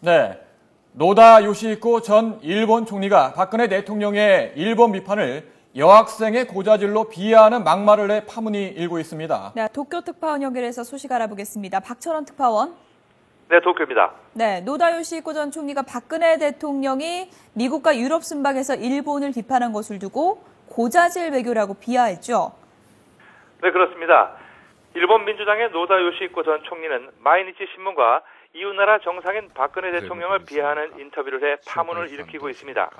네, 노다 요시히코 전 일본 총리가 박근혜 대통령의 일본 비판을 여학생의 고자질로 비하하는 막말을 내 파문이 일고 있습니다. 네, 도쿄 특파원 연결해서 소식 알아보겠습니다. 박철원 특파원. 네, 도쿄입니다. 네, 노다 요시히코 전 총리가 박근혜 대통령이 미국과 유럽 순방에서 일본을 비판한 것을 두고 고자질 외교라고 비하했죠. 네, 그렇습니다. 일본 민주당의 노다 요시히코 전 총리는 마이니치 신문과 이웃나라 정상인 박근혜 대통령을 비하하는 인터뷰를 해 파문을 일으키고 있습니다.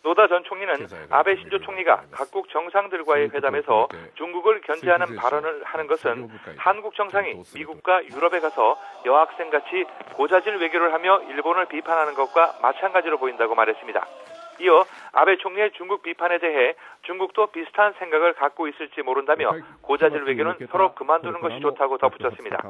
노다 전 총리는 아베 신조 총리가 각국 정상들과의 회담에서 중국을 견제하는 발언을 하는 것은 한국 정상이 미국과 유럽에 가서 여학생같이 고자질 외교를 하며 일본을 비판하는 것과 마찬가지로 보인다고 말했습니다. 이어 아베 총리의 중국 비판에 대해 중국도 비슷한 생각을 갖고 있을지 모른다며 고자질 외교는 서로 그만두는 것이 좋다고 덧붙였습니다.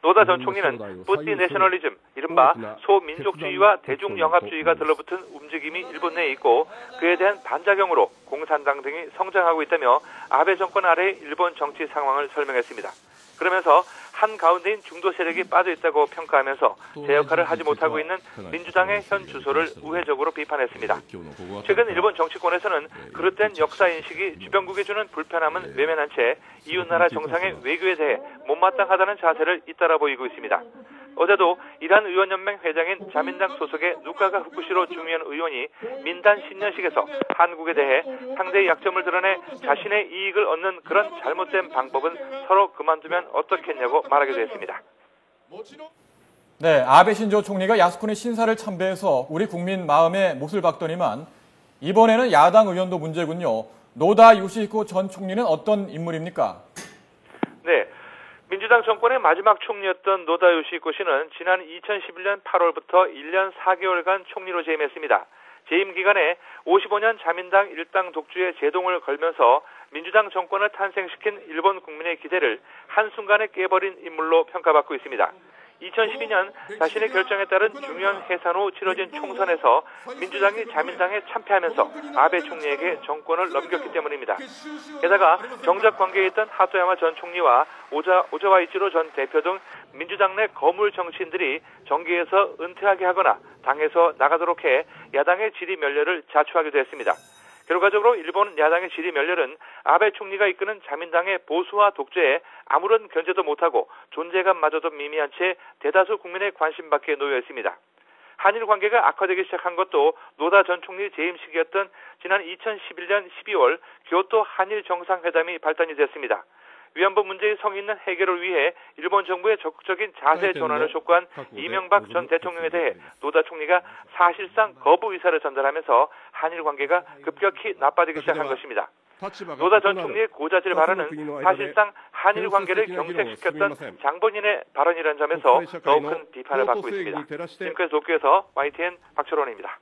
노다 전 총리는 뿌띠 내셔널리즘, 이른바 소민족주의와 대중영합주의가 들러붙은 움직임이 일본 내에 있고 그에 대한 반작용으로 공산당 등이 성장하고 있다며 아베 정권 아래의 일본 정치 상황을 설명했습니다. 그러면서 한가운데인 중도 세력이 빠져있다고 평가하면서 제 역할을 하지 못하고 있는 민주당의 현 주소를 우회적으로 비판했습니다. 최근 일본 정치권에서는 그릇된 역사인식이 주변국에 주는 불편함은 외면한 채 이웃나라 정상의 외교에 대해 못마땅하다는 자세를 잇따라 보이고 있습니다. 어제도 이란 의원연맹 회장인 자민당 소속의 누카가 후쿠시로 중의원 의원이 민단 신년식에서 한국에 대해 상대의 약점을 드러내 자신의 이익을 얻는 그런 잘못된 방법은 서로 그만두면 어떻겠냐고 말하기도 했습니다. 네, 아베 신조 총리가 야스쿠니 신사를 참배해서 우리 국민 마음에 못을 박더니만 이번에는 야당 의원도 문제군요. 노다 요시히코 전 총리는 어떤 인물입니까? 네. 민주당 정권의 마지막 총리였던 노다 요시히코 씨는 지난 2011년 8월부터 1년 4개월간 총리로 재임했습니다. 재임 기간에 55년 자민당 일당 독주의 제동을 걸면서 민주당 정권을 탄생시킨 일본 국민의 기대를 한순간에 깨버린 인물로 평가받고 있습니다. 2012년 자신의 결정에 따른 중요한 해산 후 치러진 총선에서 민주당이 자민당에 참패하면서 아베 총리에게 정권을 넘겼기 때문입니다. 게다가 정작 관계에 있던 하토야마 전 총리와 오자와 이치로 전 대표 등 민주당 내 거물 정치인들이 정계에서 은퇴하게 하거나 당에서 나가도록 해 야당의 지리 멸렬을 자초하기도 했습니다. 결과적으로 일본 야당의 지리 멸렬은 아베 총리가 이끄는 자민당의 보수와 독재에 아무런 견제도 못하고 존재감마저도 미미한 채 대다수 국민의 관심 밖에 놓여 있습니다. 한일 관계가 악화되기 시작한 것도 노다 전 총리 재임 시기였던 지난 2011년 12월 교토 한일 정상회담이 발단이 됐습니다. 위안부 문제의 성의 있는 해결을 위해 일본 정부의 적극적인 자세 전환을 촉구한 이명박 전 대통령에 대해 노다 총리가 사실상 거부 의사를 전달하면서 한일 관계가 급격히 나빠지기 시작한 것입니다. 노다 전 총리의 고자질 발언은 사실상 한일 관계를 경색시켰던 장본인의 발언이라는 점에서 더욱 큰 비판을 받고 있습니다. 지금까지 도쿄에서 YTN 박철원입니다.